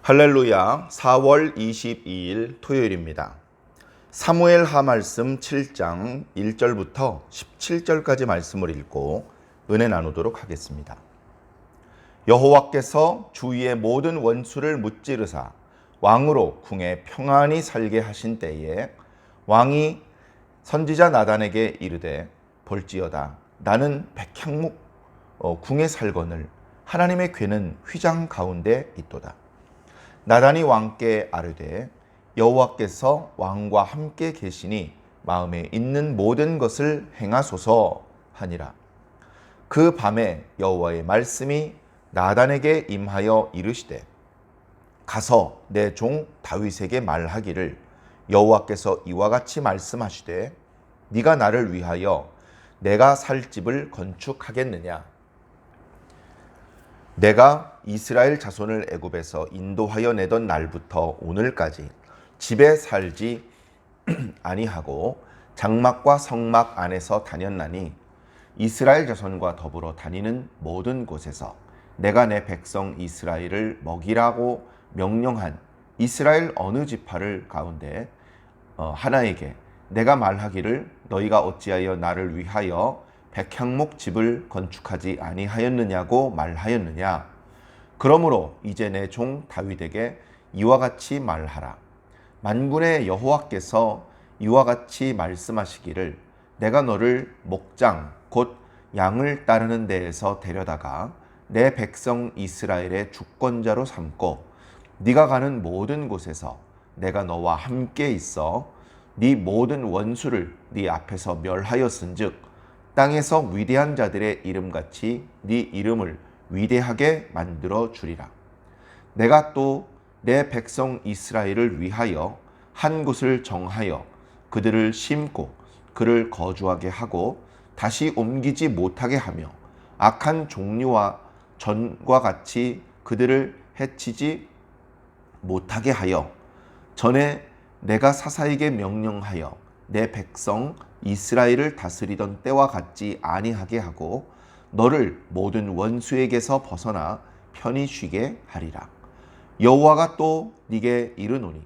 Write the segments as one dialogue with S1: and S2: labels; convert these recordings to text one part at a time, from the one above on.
S1: 할렐루야. 4월 22일 토요일입니다. 사무엘하 말씀 7장 1절부터 17절까지 말씀을 읽고 은혜 나누도록 하겠습니다. 여호와께서 주위의 모든 원수를 무찌르사 왕으로 궁에 평안히 살게 하신 때에 왕이 선지자 나단에게 이르되 볼지어다 나는 백향목 궁에 살거늘 하나님의 궤는 휘장 가운데 있도다. 나단이 왕께 아뢰되 여호와께서 왕과 함께 계시니 마음에 있는 모든 것을 행하소서 하니라. 그 밤에 여호와의 말씀이 나단에게 임하여 이르시되 가서 내 종 다윗에게 말하기를 여호와께서 이와 같이 말씀하시되 네가 나를 위하여 내가 살 집을 건축하겠느냐. 내가 이스라엘 자손을 애굽에서 인도하여 내던 날부터 오늘까지 집에 살지 아니하고 장막과 성막 안에서 다녔나니 이스라엘 자손과 더불어 다니는 모든 곳에서 내가 내 백성 이스라엘을 먹이라고 명령한 이스라엘 어느 지파를 가운데 하나에게 내가 말하기를 너희가 어찌하여 나를 위하여 백향목 집을 건축하지 아니하였느냐고 말하였느냐. 그러므로 이제 내 종 다윗에게 이와 같이 말하라. 만군의 여호와께서 이와 같이 말씀하시기를 내가 너를 목장 곧 양을 따르는 데에서 데려다가 내 백성 이스라엘의 주권자로 삼고 네가 가는 모든 곳에서 내가 너와 함께 있어 네 모든 원수를 네 앞에서 멸하였은즉 땅에서 위대한 자들의 이름같이 네 이름을 위대하게 만들어 주리라. 내가 또 내 백성 이스라엘을 위하여 한 곳을 정하여 그들을 심고 그를 거주하게 하고 다시 옮기지 못하게 하며 악한 종류와 전과 같이 그들을 해치지 못하게 하여 전에 내가 사사에게 명령하여 내 백성 이스라엘을 다스리던 때와 같지 아니하게 하고 너를 모든 원수에게서 벗어나 편히 쉬게 하리라. 여호와가 또 네게 이르노니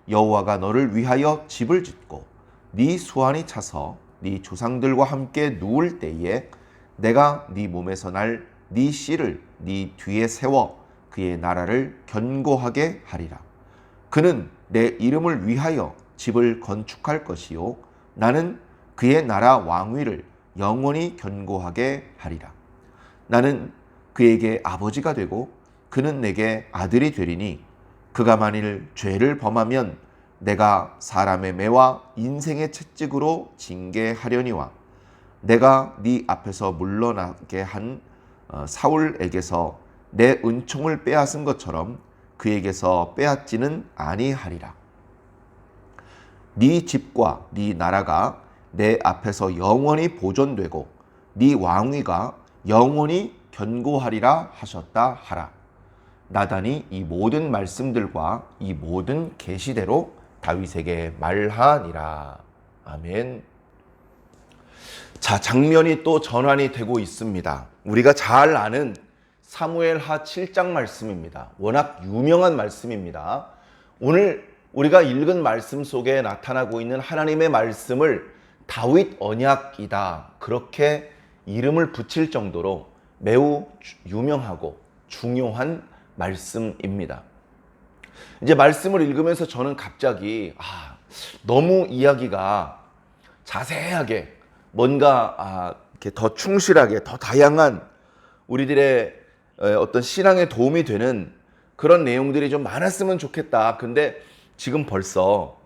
S1: 여호와가 너를 위하여 집을 짓고 네 수완이 차서 네 조상들과 함께 누울 때에 내가 네 몸에서 날 네 씨를 네 뒤에 세워 그의 나라를 견고하게 하리라. 그는 내 이름을 위하여 집을 건축할 것이요 나는 그의 나라 왕위를 영원히 견고하게 하리라. 나는 그에게 아버지가 되고 그는 내게 아들이 되리니 그가 만일 죄를 범하면 내가 사람의 매와 인생의 채찍으로 징계하려니와 내가 네 앞에서 물러나게 한 사울에게서 내 은총을 빼앗은 것처럼 그에게서 빼앗지는 아니하리라. 네 집과 네 나라가 내 앞에서 영원히 보존되고 네 왕위가 영원히 견고하리라 하셨다 하라. 나단이 이 모든 말씀들과 이 모든 계시대로 다윗에게 말하니라. 아멘. 자, 장면이 또 전환이 되고 있습니다. 우리가 잘 아는 사무엘하 7장 말씀입니다. 워낙 유명한 말씀입니다. 오늘 우리가 읽은 말씀 속에 나타나고 있는 하나님의 말씀을 다윗 언약이다. 그렇게 이름을 붙일 정도로 매우 유명하고 중요한 말씀입니다. 이제 말씀을 읽으면서 저는 갑자기 너무 이야기가 자세하게 뭔가 이렇게 더 충실하게 더 다양한 우리들의 어떤 신앙에 도움이 되는 그런 내용들이 좀 많았으면 좋겠다. 근데 지금 벌써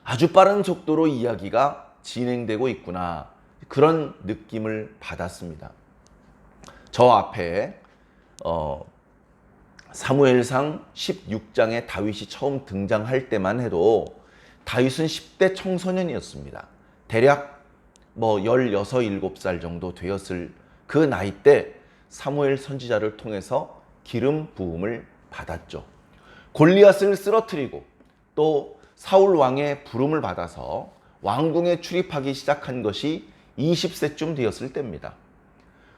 S1: 아주 빠른 속도로 이야기가 진행되고 있구나. 그런 느낌을 받았습니다. 저 앞에 사무엘상 16장에 다윗이 처음 등장할 때만 해도 다윗은 10대 청소년이었습니다. 대략 16, 17살 정도 되었을 그 나이 때 사무엘 선지자를 통해서 기름 부음을 받았죠. 골리앗을 쓰러뜨리고 또 사울 왕의 부름을 받아서 왕궁에 출입하기 시작한 것이 20세쯤 되었을 때입니다.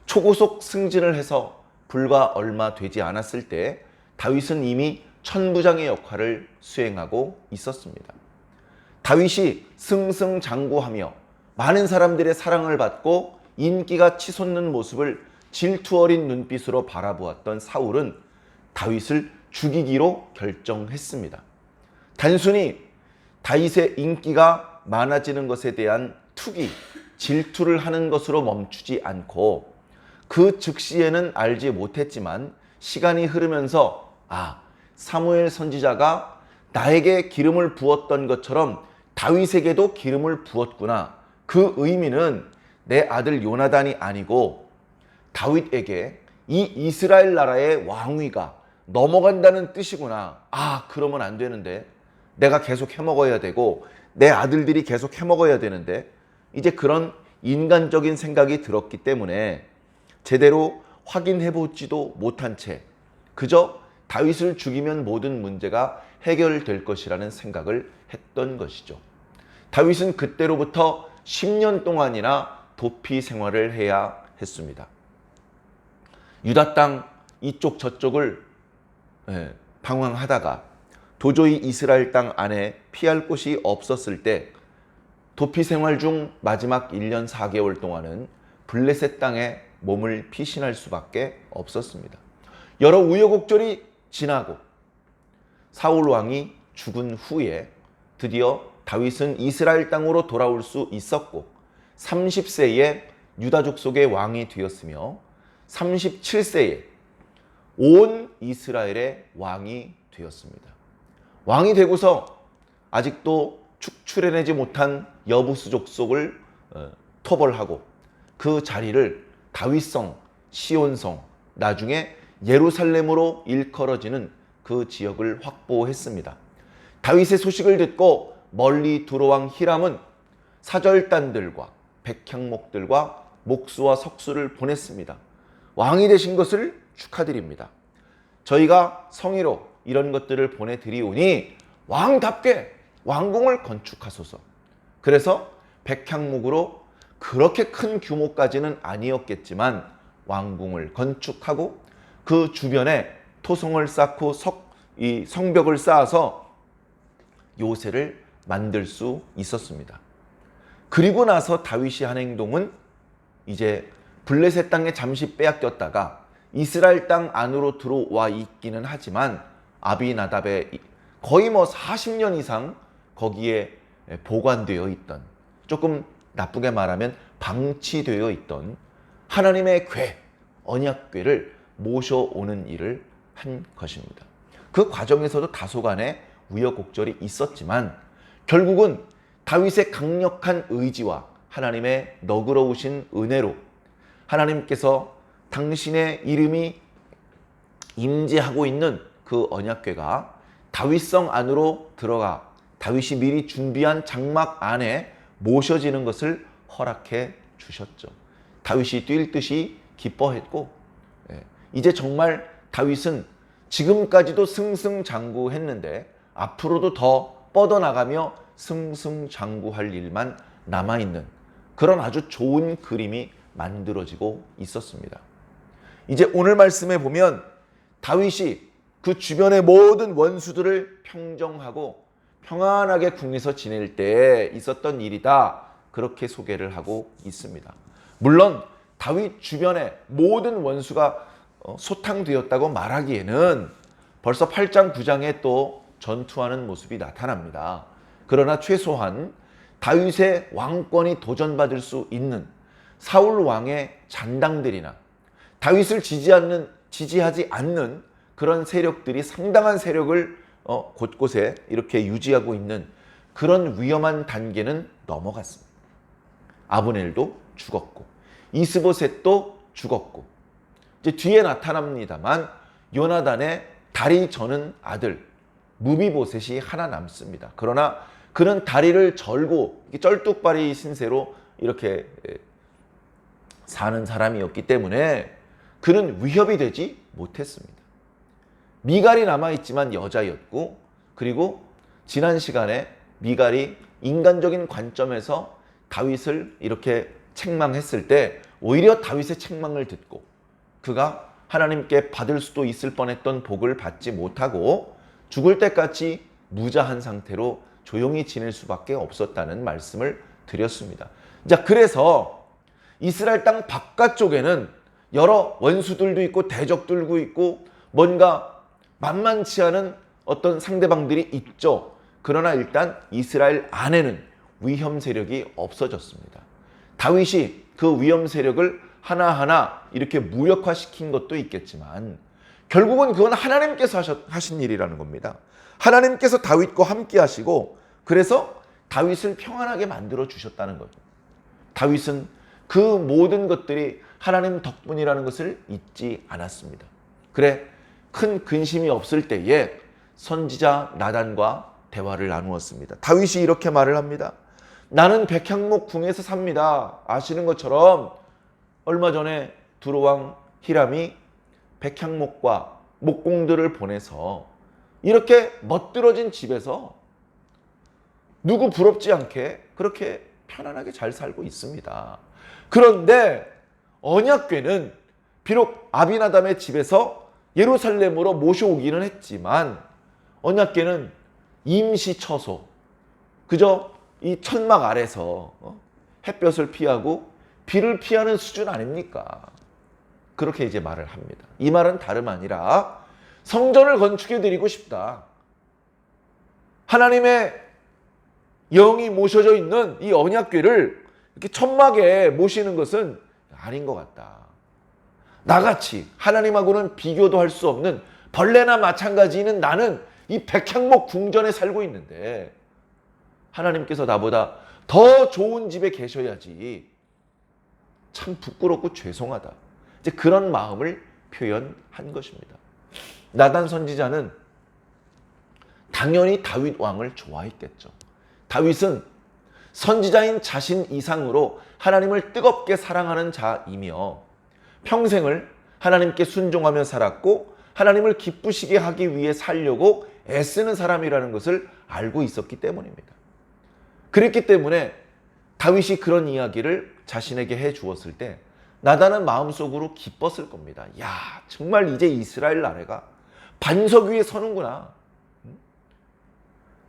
S1: 초고속 승진을 해서 불과 얼마 되지 않았을 때 다윗은 이미 천부장의 역할을 수행하고 있었습니다. 다윗이 승승장구하며 많은 사람들의 사랑을 받고 인기가 치솟는 모습을 질투 어린 눈빛으로 바라보았던 사울은 다윗을 죽이기로 결정했습니다. 단순히 다윗의 인기가 많아지는 것에 대한 투기, 질투를 하는 것으로 멈추지 않고 그 즉시에는 알지 못했지만 시간이 흐르면서 사무엘 선지자가 나에게 기름을 부었던 것처럼 다윗에게도 기름을 부었구나. 그 의미는 내 아들 요나단이 아니고 다윗에게 이 이스라엘 나라의 왕위가 넘어간다는 뜻이구나. 그러면 안 되는데 내가 계속 해먹어야 되고 내 아들들이 계속 해먹어야 되는데 이제 그런 인간적인 생각이 들었기 때문에 제대로 확인해보지도 못한 채 그저 다윗을 죽이면 모든 문제가 해결될 것이라는 생각을 했던 것이죠. 다윗은 그때로부터 10년 동안이나 도피 생활을 해야 했습니다. 유다 땅 이쪽 저쪽을 방황하다가 도저히 이스라엘 땅 안에 피할 곳이 없었을 때 도피 생활 중 마지막 1년 4개월 동안은 블레셋 땅에 몸을 피신할 수밖에 없었습니다. 여러 우여곡절이 지나고 사울 왕이 죽은 후에 드디어 다윗은 이스라엘 땅으로 돌아올 수 있었고 30세에 유다 족속의 왕이 되었으며 37세에 온 이스라엘의 왕이 되었습니다. 왕이 되고서 아직도 축출해내지 못한 여부스 족속을 토벌하고 그 자리를 다윗성, 시온성, 나중에 예루살렘으로 일컬어지는 그 지역을 확보했습니다. 다윗의 소식을 듣고 멀리 들어온 히람은 사절단들과 백향목들과 목수와 석수를 보냈습니다. 왕이 되신 것을 축하드립니다. 저희가 성의로 이런 것들을 보내드리오니 왕답게 왕궁을 건축하소서. 그래서 백향목으로 그렇게 큰 규모까지는 아니었겠지만 왕궁을 건축하고 그 주변에 토성을 쌓고 이 성벽을 쌓아서 요새를 만들 수 있었습니다. 그리고 나서 다윗이 한 행동은 이제 블레셋 땅에 잠시 빼앗겼다가 이스라엘 땅 안으로 들어와 있기는 하지만 아비나답의 거의 40년 이상 거기에 보관되어 있던, 조금 나쁘게 말하면 방치되어 있던 하나님의 궤, 언약궤를 모셔오는 일을 한 것입니다. 그 과정에서도 다소간의 우여곡절이 있었지만 결국은 다윗의 강력한 의지와 하나님의 너그러우신 은혜로 하나님께서 당신의 이름이 임재하고 있는 그 언약궤가 다윗성 안으로 들어가 다윗이 미리 준비한 장막 안에 모셔지는 것을 허락해 주셨죠. 다윗이 뛸 듯이 기뻐했고 이제 정말 다윗은 지금까지도 승승장구했는데 앞으로도 더 뻗어나가며 승승장구할 일만 남아있는 그런 아주 좋은 그림이 만들어지고 있었습니다. 이제 오늘 말씀에 보면 다윗이 그 주변의 모든 원수들을 평정하고 평안하게 궁에서 지낼 때 있었던 일이다, 그렇게 소개를 하고 있습니다. 물론 다윗 주변에 모든 원수가 소탕되었다고 말하기에는 벌써 8장 9장에 또 전투하는 모습이 나타납니다. 그러나 최소한 다윗의 왕권이 도전받을 수 있는 사울 왕의 잔당들이나 다윗을 지지하지 않는 그런 세력들이 상당한 세력을 곳곳에 이렇게 유지하고 있는 그런 위험한 단계는 넘어갔습니다. 아브넬도 죽었고 이스보셋도 죽었고 이제 뒤에 나타납니다만 요나단의 다리 저는 아들 무비보셋이 하나 남습니다. 그러나 그는 다리를 절고 쩔뚝발이 신세로 이렇게 사는 사람이었기 때문에 그는 위협이 되지 못했습니다. 미갈이 남아있지만 여자였고, 그리고 지난 시간에 미갈이 인간적인 관점에서 다윗을 이렇게 책망했을 때 오히려 다윗의 책망을 듣고 그가 하나님께 받을 수도 있을 뻔했던 복을 받지 못하고 죽을 때까지 무자한 상태로 조용히 지낼 수밖에 없었다는 말씀을 드렸습니다. 자, 그래서 이스라엘 땅 바깥쪽에는 여러 원수들도 있고 대적들도 있고 뭔가 만만치 않은 어떤 상대방들이 있죠. 그러나 일단 이스라엘 안에는 위험 세력이 없어졌습니다. 다윗이 그 위험 세력을 하나하나 이렇게 무력화시킨 것도 있겠지만 결국은 그건 하나님께서 하신 일이라는 겁니다. 하나님께서 다윗과 함께 하시고 그래서 다윗을 평안하게 만들어 주셨다는 거죠. 다윗은 그 모든 것들이 하나님 덕분이라는 것을 잊지 않았습니다. 그래, 큰 근심이 없을 때에 선지자 나단과 대화를 나누었습니다. 다윗이 이렇게 말을 합니다. 나는 백향목 궁에서 삽니다. 아시는 것처럼 얼마 전에 두로왕 히람이 백향목과 목공들을 보내서 이렇게 멋들어진 집에서 누구 부럽지 않게 그렇게 편안하게 잘 살고 있습니다. 그런데 언약궤는 비록 아비나답의 집에서 예루살렘으로 모셔오기는 했지만 언약궤는 임시 처소, 그저 이 천막 아래서 햇볕을 피하고 비를 피하는 수준 아닙니까? 그렇게 이제 말을 합니다. 이 말은 다름 아니라 성전을 건축해 드리고 싶다. 하나님의 영이 모셔져 있는 이 언약궤를 이렇게 천막에 모시는 것은 아닌 것 같다. 나같이 하나님하고는 비교도 할 수 없는 벌레나 마찬가지인 나는 이 백향목 궁전에 살고 있는데 하나님께서 나보다 더 좋은 집에 계셔야지. 참 부끄럽고 죄송하다. 이제 그런 마음을 표현한 것입니다. 나단 선지자는 당연히 다윗 왕을 좋아했겠죠. 다윗은 선지자인 자신 이상으로 하나님을 뜨겁게 사랑하는 자이며 평생을 하나님께 순종하며 살았고 하나님을 기쁘시게 하기 위해 살려고 애쓰는 사람이라는 것을 알고 있었기 때문입니다. 그랬기 때문에 다윗이 그런 이야기를 자신에게 해 주었을 때 나단은 마음속으로 기뻤을 겁니다. 야, 정말 이제 이스라엘 나라가 반석 위에 서는구나.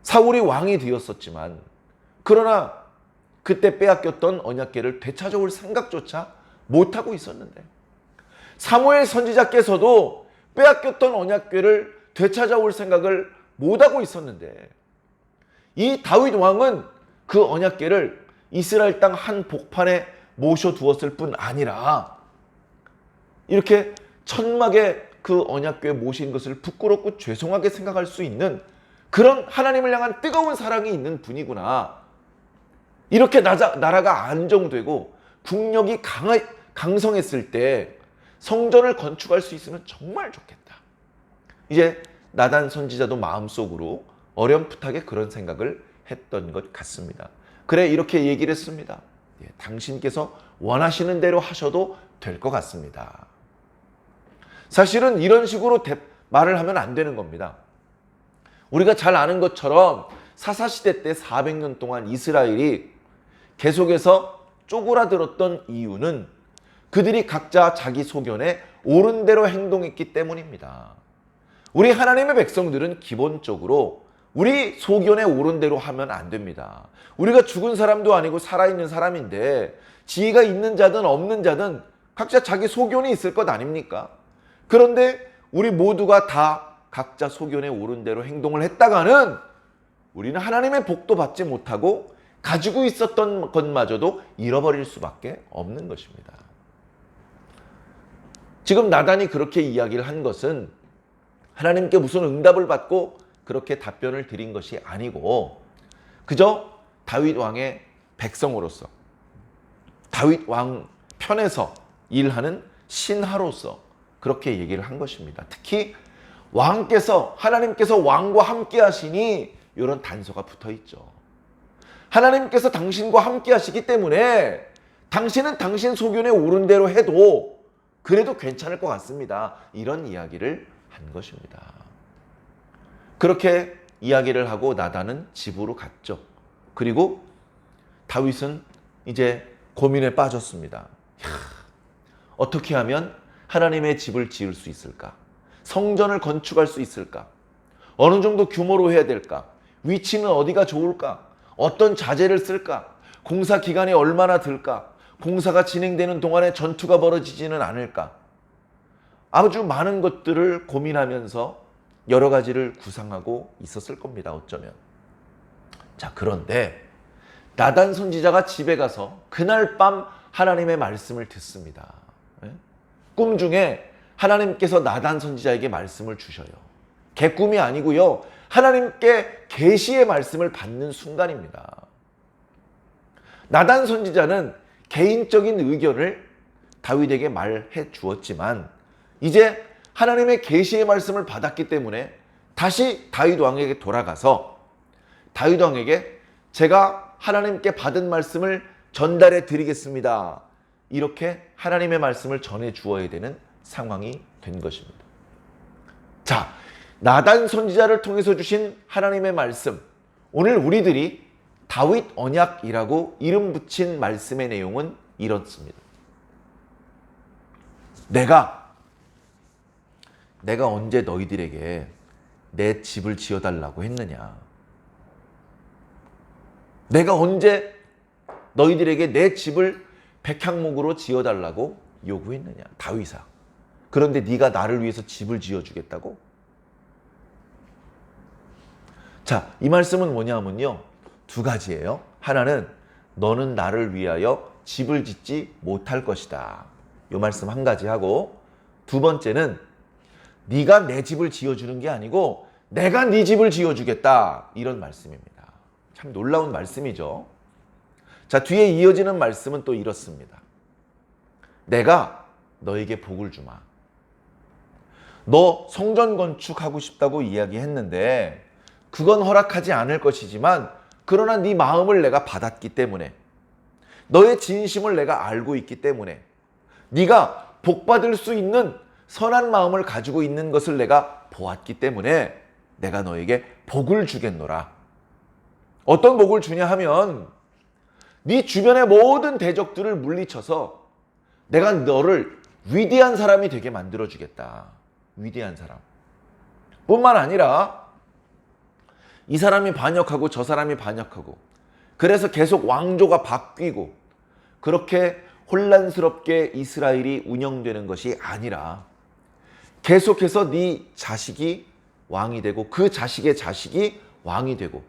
S1: 사울이 왕이 되었었지만 그러나 그때 빼앗겼던 언약궤를 되찾아올 생각조차 못하고 있었는데 사무엘 선지자께서도 빼앗겼던 언약궤를 되찾아올 생각을 못하고 있었는데 이 다윗 왕은 그 언약궤를 이스라엘 땅 한 복판에 모셔두었을 뿐 아니라 이렇게 천막에 그 언약궤 모신 것을 부끄럽고 죄송하게 생각할 수 있는 그런 하나님을 향한 뜨거운 사랑이 있는 분이구나. 이렇게 나라가 안정되고 국력이 강성했을 때 성전을 건축할 수 있으면 정말 좋겠다. 이제 나단 선지자도 마음속으로 어렴풋하게 그런 생각을 했던 것 같습니다. 그래, 이렇게 얘기를 했습니다. 당신께서 원하시는 대로 하셔도 될 것 같습니다. 사실은 이런 식으로 말을 하면 안 되는 겁니다. 우리가 잘 아는 것처럼 사사시대 때 400년 동안 이스라엘이 계속해서 쪼그라들었던 이유는 그들이 각자 자기 소견에 옳은 대로 행동했기 때문입니다. 우리 하나님의 백성들은 기본적으로 우리 소견에 옳은 대로 하면 안 됩니다. 우리가 죽은 사람도 아니고 살아있는 사람인데 지혜가 있는 자든 없는 자든 각자 자기 소견이 있을 것 아닙니까? 그런데 우리 모두가 다 각자 소견에 옳은 대로 행동을 했다가는 우리는 하나님의 복도 받지 못하고 가지고 있었던 것마저도 잃어버릴 수밖에 없는 것입니다. 지금 나단이 그렇게 이야기를 한 것은 하나님께 무슨 응답을 받고 그렇게 답변을 드린 것이 아니고 그저 다윗 왕의 백성으로서 다윗 왕 편에서 일하는 신하로서 그렇게 얘기를 한 것입니다. 특히 왕께서 하나님께서 왕과 함께 하시니 이런 단서가 붙어 있죠. 하나님께서 당신과 함께 하시기 때문에 당신은 당신 소견에 옳은 대로 해도 그래도 괜찮을 것 같습니다. 이런 이야기를 한 것입니다. 그렇게 이야기를 하고 나단은 집으로 갔죠. 그리고 다윗은 이제 고민에 빠졌습니다. 어떻게 하면 하나님의 집을 지을 수 있을까? 성전을 건축할 수 있을까? 어느 정도 규모로 해야 될까? 위치는 어디가 좋을까? 어떤 자재를 쓸까? 공사 기간이 얼마나 들까? 공사가 진행되는 동안에 전투가 벌어지지는 않을까? 아주 많은 것들을 고민하면서 여러 가지를 구상하고 있었을 겁니다. 어쩌면. 자, 그런데 나단 선지자가 집에 가서 그날 밤 하나님의 말씀을 듣습니다. 꿈 중에 하나님께서 나단 선지자에게 말씀을 주셔요. 개꿈이 아니고요. 하나님께 계시의 말씀을 받는 순간입니다. 나단 선지자는 개인적인 의견을 다윗에게 말해 주었지만 이제 하나님의 계시의 말씀을 받았기 때문에 다시 다윗 왕에게 돌아가서 다윗 왕에게 제가 하나님께 받은 말씀을 전달해 드리겠습니다. 이렇게 하나님의 말씀을 전해 주어야 되는 상황이 된 것입니다. 자, 나단 선지자를 통해서 주신 하나님의 말씀, 오늘 우리들이 다윗 언약이라고 이름 붙인 말씀의 내용은 이렇습니다. 내가 언제 너희들에게 내 집을 지어달라고 했느냐? 내가 언제 너희들에게 내 집을 백향목으로 지어달라고 요구했느냐? 다윗아. 그런데 네가 나를 위해서 집을 지어주겠다고? 자, 이 말씀은 뭐냐면요. 두 가지예요. 하나는 너는 나를 위하여 집을 짓지 못할 것이다. 이 말씀 한 가지 하고, 두 번째는 네가 내 집을 지어주는 게 아니고 내가 네 집을 지어주겠다. 이런 말씀입니다. 참 놀라운 말씀이죠. 자, 뒤에 이어지는 말씀은 또 이렇습니다. 내가 너에게 복을 주마. 너 성전 건축하고 싶다고 이야기했는데 그건 허락하지 않을 것이지만 그러나 네 마음을 내가 받았기 때문에 너의 진심을 내가 알고 있기 때문에 네가 복받을 수 있는 선한 마음을 가지고 있는 것을 내가 보았기 때문에 내가 너에게 복을 주겠노라. 어떤 복을 주냐 하면 네 주변의 모든 대적들을 물리쳐서 내가 너를 위대한 사람이 되게 만들어주겠다. 위대한 사람. 뿐만 아니라 이 사람이 반역하고 저 사람이 반역하고 그래서 계속 왕조가 바뀌고 그렇게 혼란스럽게 이스라엘이 운영되는 것이 아니라 계속해서 네 자식이 왕이 되고 그 자식의 자식이 왕이 되고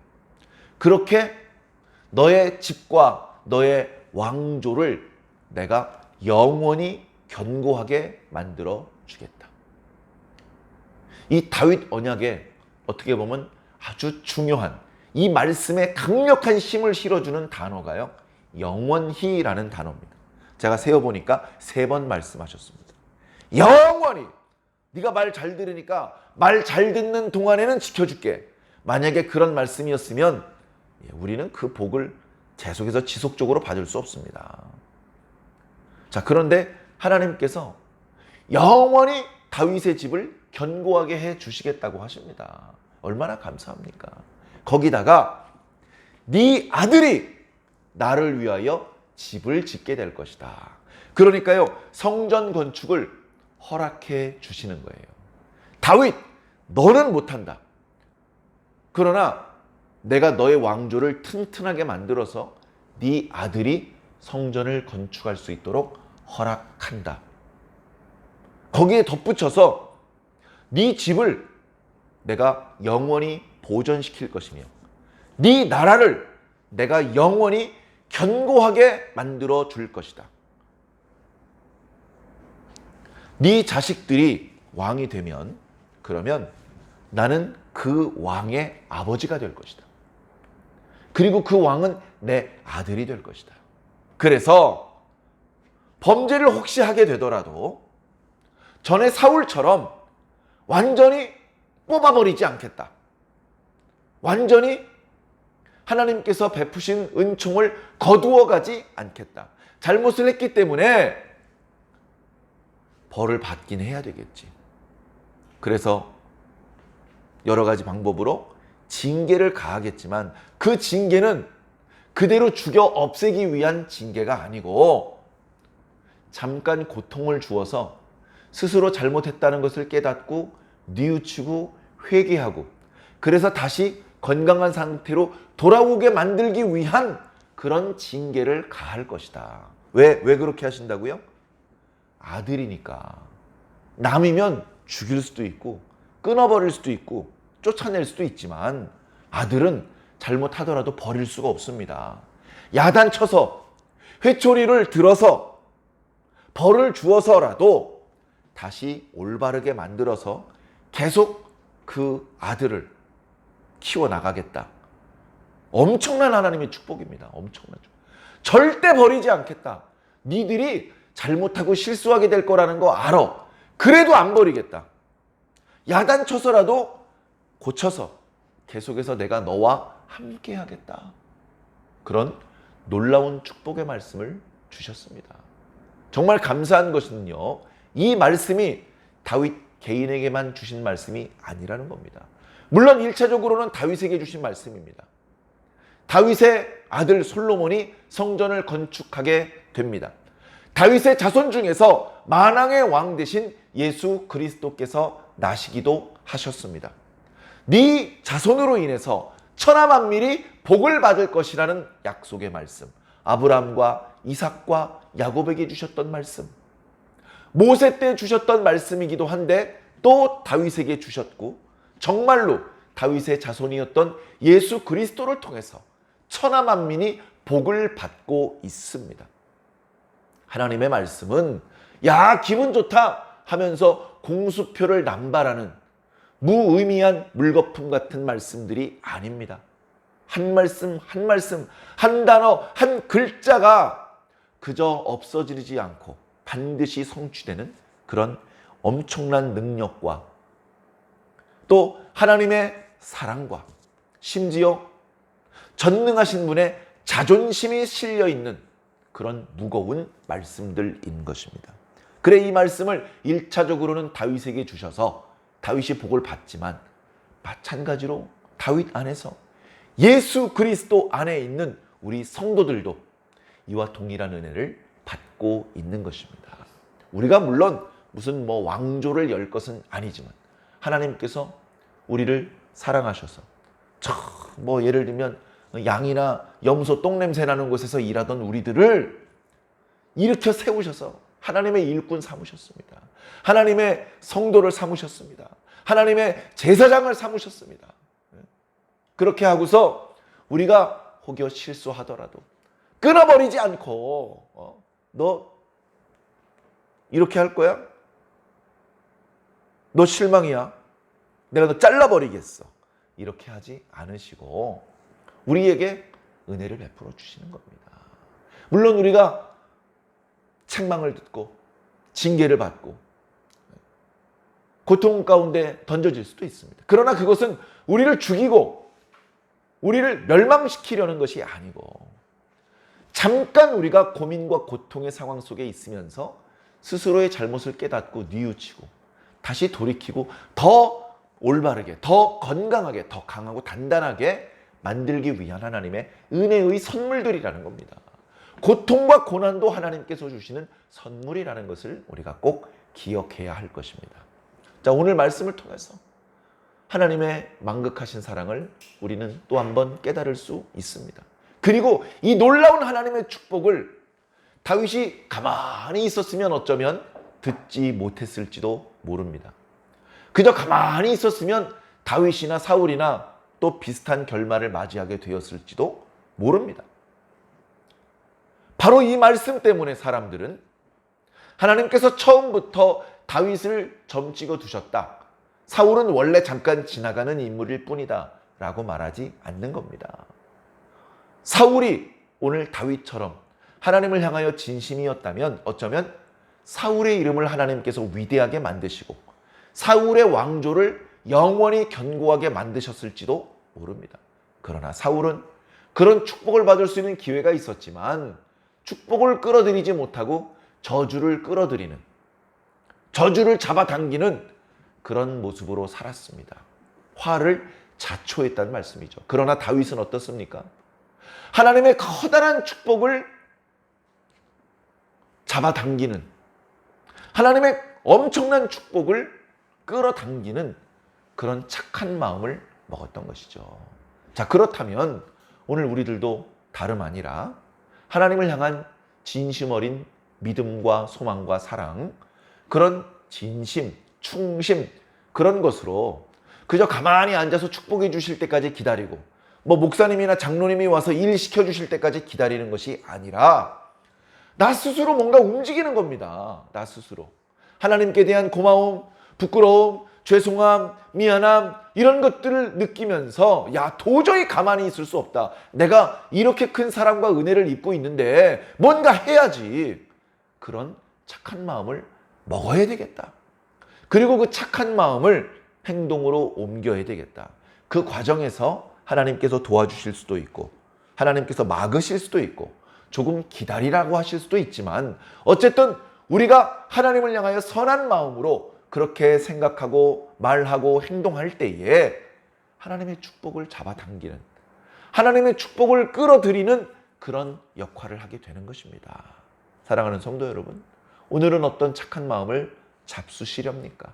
S1: 그렇게 너의 집과 너의 왕조를 내가 영원히 견고하게 만들어 주겠다. 이 다윗 언약에 어떻게 보면 아주 중요한 이 말씀에 강력한 힘을 실어주는 단어가요. 영원히라는 단어입니다. 제가 세어보니까 3번 말씀하셨습니다. 영원히! 네가 말 잘 들으니까 말 잘 듣는 동안에는 지켜줄게. 만약에 그런 말씀이었으면 우리는 그 복을 계속해서 지속적으로 받을 수 없습니다. 자, 그런데 하나님께서 영원히 다윗의 집을 견고하게 해 주시겠다고 하십니다. 얼마나 감사합니까? 거기다가 네 아들이 나를 위하여 집을 짓게 될 것이다. 그러니까요, 성전 건축을 허락해 주시는 거예요. 다윗, 너는 못한다. 그러나 내가 너의 왕조를 튼튼하게 만들어서 네 아들이 성전을 건축할 수 있도록 허락한다. 거기에 덧붙여서 네 집을 내가 영원히 보존시킬 것이며 네 나라를 내가 영원히 견고하게 만들어 줄 것이다. 네 자식들이 왕이 되면 그러면 나는 그 왕의 아버지가 될 것이다. 그리고 그 왕은 내 아들이 될 것이다. 그래서 범죄를 혹시 하게 되더라도 전에 사울처럼 완전히 뽑아버리지 않겠다. 완전히 하나님께서 베푸신 은총을 거두어가지 않겠다. 잘못을 했기 때문에 벌을 받긴 해야 되겠지. 그래서 여러 가지 방법으로 징계를 가하겠지만 그 징계는 그대로 죽여 없애기 위한 징계가 아니고 잠깐 고통을 주어서 스스로 잘못했다는 것을 깨닫고 뉘우치고 회개하고 그래서 다시 건강한 상태로 돌아오게 만들기 위한 그런 징계를 가할 것이다. 왜 그렇게 하신다고요? 아들이니까. 남이면 죽일 수도 있고 끊어버릴 수도 있고 쫓아낼 수도 있지만 아들은 잘못하더라도 버릴 수가 없습니다. 야단쳐서 회초리를 들어서 벌을 주어서라도 다시 올바르게 만들어서 계속 그 아들을 키워나가겠다. 엄청난 하나님의 축복입니다. 엄청나죠. 절대 버리지 않겠다. 니들이 잘못하고 실수하게 될 거라는 거 알아. 그래도 안 버리겠다. 야단쳐서라도 고쳐서 계속해서 내가 너와 함께 하겠다. 그런 놀라운 축복의 말씀을 주셨습니다. 정말 감사한 것은요, 이 말씀이 다윗 개인에게만 주신 말씀이 아니라는 겁니다. 물론 1차적으로는 다윗에게 주신 말씀입니다. 다윗의 아들 솔로몬이 성전을 건축하게 됩니다. 다윗의 자손 중에서 만왕의 왕 되신 예수 그리스도께서 나시기도 하셨습니다. 네 자손으로 인해서 천하 만민이 복을 받을 것이라는 약속의 말씀, 아브라함과 이삭과 야곱에게 주셨던 말씀, 모세 때 주셨던 말씀이기도 한데 또 다윗에게 주셨고, 정말로 다윗의 자손이었던 예수 그리스도를 통해서 천하 만민이 복을 받고 있습니다. 하나님의 말씀은 야 기분 좋다 하면서 공수표를 남발하는 무의미한 물거품 같은 말씀들이 아닙니다. 한 말씀 한 말씀, 한 단어 한 글자가 그저 없어지지 않고 반드시 성취되는 그런 엄청난 능력과 또 하나님의 사랑과 심지어 전능하신 분의 자존심이 실려있는 그런 무거운 말씀들인 것입니다. 그래 이 말씀을 1차적으로는 다윗에게 주셔서 다윗이 복을 받지만 마찬가지로 다윗 안에서 예수 그리스도 안에 있는 우리 성도들도 이와 동일한 은혜를 받고 있는 것입니다. 우리가 물론 무슨 왕조를 열 것은 아니지만 하나님께서 우리를 사랑하셔서 예를 들면 양이나 염소 똥냄새 나는 곳에서 일하던 우리들을 일으켜 세우셔서 하나님의 일꾼 삼으셨습니다. 하나님의 성도를 삼으셨습니다. 하나님의 제사장을 삼으셨습니다. 그렇게 하고서 우리가 혹여 실수하더라도 끊어버리지 않고 너 이렇게 할 거야? 너 실망이야? 내가 너 잘라버리겠어. 이렇게 하지 않으시고 우리에게 은혜를 베풀어 주시는 겁니다. 물론 우리가 책망을 듣고 징계를 받고 고통 가운데 던져질 수도 있습니다. 그러나 그것은 우리를 죽이고 우리를 멸망시키려는 것이 아니고 잠깐 우리가 고민과 고통의 상황 속에 있으면서 스스로의 잘못을 깨닫고 뉘우치고 다시 돌이키고 더 올바르게, 더 건강하게, 더 강하고 단단하게 만들기 위한 하나님의 은혜의 선물들이라는 겁니다. 고통과 고난도 하나님께서 주시는 선물이라는 것을 우리가 꼭 기억해야 할 것입니다. 자, 오늘 말씀을 통해서 하나님의 만극하신 사랑을 우리는 또 한 번 깨달을 수 있습니다. 그리고 이 놀라운 하나님의 축복을 다윗이 가만히 있었으면 어쩌면 듣지 못했을지도 모릅니다. 그저 가만히 있었으면 다윗이나 사울이나 또 비슷한 결말을 맞이하게 되었을지도 모릅니다. 바로 이 말씀 때문에 사람들은 하나님께서 처음부터 다윗을 점찍어 두셨다. 사울은 원래 잠깐 지나가는 인물일 뿐이다 라고 말하지 않는 겁니다. 사울이 오늘 다윗처럼 하나님을 향하여 진심이었다면 어쩌면 사울의 이름을 하나님께서 위대하게 만드시고 사울의 왕조를 영원히 견고하게 만드셨을지도 모릅니다. 그러나 사울은 그런 축복을 받을 수 있는 기회가 있었지만 축복을 끌어들이지 못하고 저주를 끌어들이는, 저주를 잡아당기는 그런 모습으로 살았습니다. 화를 자초했다는 말씀이죠. 그러나 다윗은 어떻습니까? 하나님의 커다란 축복을 잡아당기는, 하나님의 엄청난 축복을 끌어당기는 그런 착한 마음을
S2: 먹었던 것이죠. 자, 그렇다면 오늘 우리들도 다름 아니라 하나님을 향한 진심 어린 믿음과 소망과 사랑, 그런 진심, 충심, 그런 것으로 그저 가만히 앉아서 축복해 주실 때까지 기다리고 목사님이나 장로님이 와서 일 시켜 주실 때까지 기다리는 것이 아니라 나 스스로 뭔가 움직이는 겁니다. 나 스스로. 하나님께 대한 고마움, 부끄러움, 죄송함, 미안함 이런 것들을 느끼면서 야, 도저히 가만히 있을 수 없다. 내가 이렇게 큰 사랑과 은혜를 입고 있는데 뭔가 해야지. 그런 착한 마음을 먹어야 되겠다. 그리고 그 착한 마음을 행동으로 옮겨야 되겠다. 그 과정에서 하나님께서 도와주실 수도 있고 하나님께서 막으실 수도 있고 조금 기다리라고 하실 수도 있지만 어쨌든 우리가 하나님을 향하여 선한 마음으로 그렇게 생각하고 말하고 행동할 때에 하나님의 축복을 잡아당기는, 하나님의 축복을 끌어들이는 그런 역할을 하게 되는 것입니다. 사랑하는 성도 여러분, 오늘은 어떤 착한 마음을 잡수시렵니까?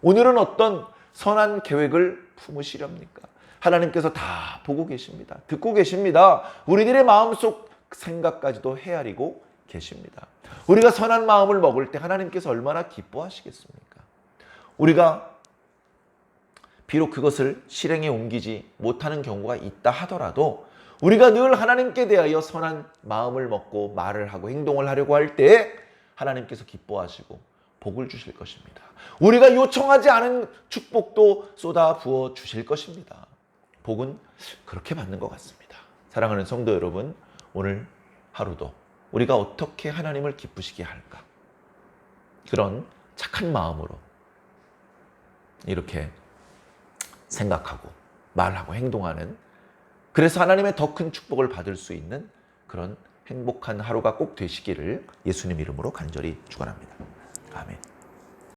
S2: 오늘은 어떤 선한 계획을 품으시렵니까? 하나님께서 다 보고 계십니다. 듣고 계십니다. 우리들의 마음속 생각까지도 헤아리고 계십니다. 우리가 선한 마음을 먹을 때 하나님께서 얼마나 기뻐하시겠습니까? 우리가 비록 그것을 실행에 옮기지 못하는 경우가 있다 하더라도 우리가 늘 하나님께 대하여 선한 마음을 먹고 말을 하고 행동을 하려고 할 때 하나님께서 기뻐하시고 복을 주실 것입니다. 우리가 요청하지 않은 축복도 쏟아 부어 주실 것입니다. 복은 그렇게 받는 것 같습니다. 사랑하는 성도 여러분, 오늘 하루도 우리가 어떻게 하나님을 기쁘시게 할까? 그런 착한 마음으로 이렇게 생각하고 말하고 행동하는, 그래서 하나님의 더 큰 축복을 받을 수 있는 그런 행복한 하루가 꼭 되시기를 예수님 이름으로 간절히 축원합니다. 아멘.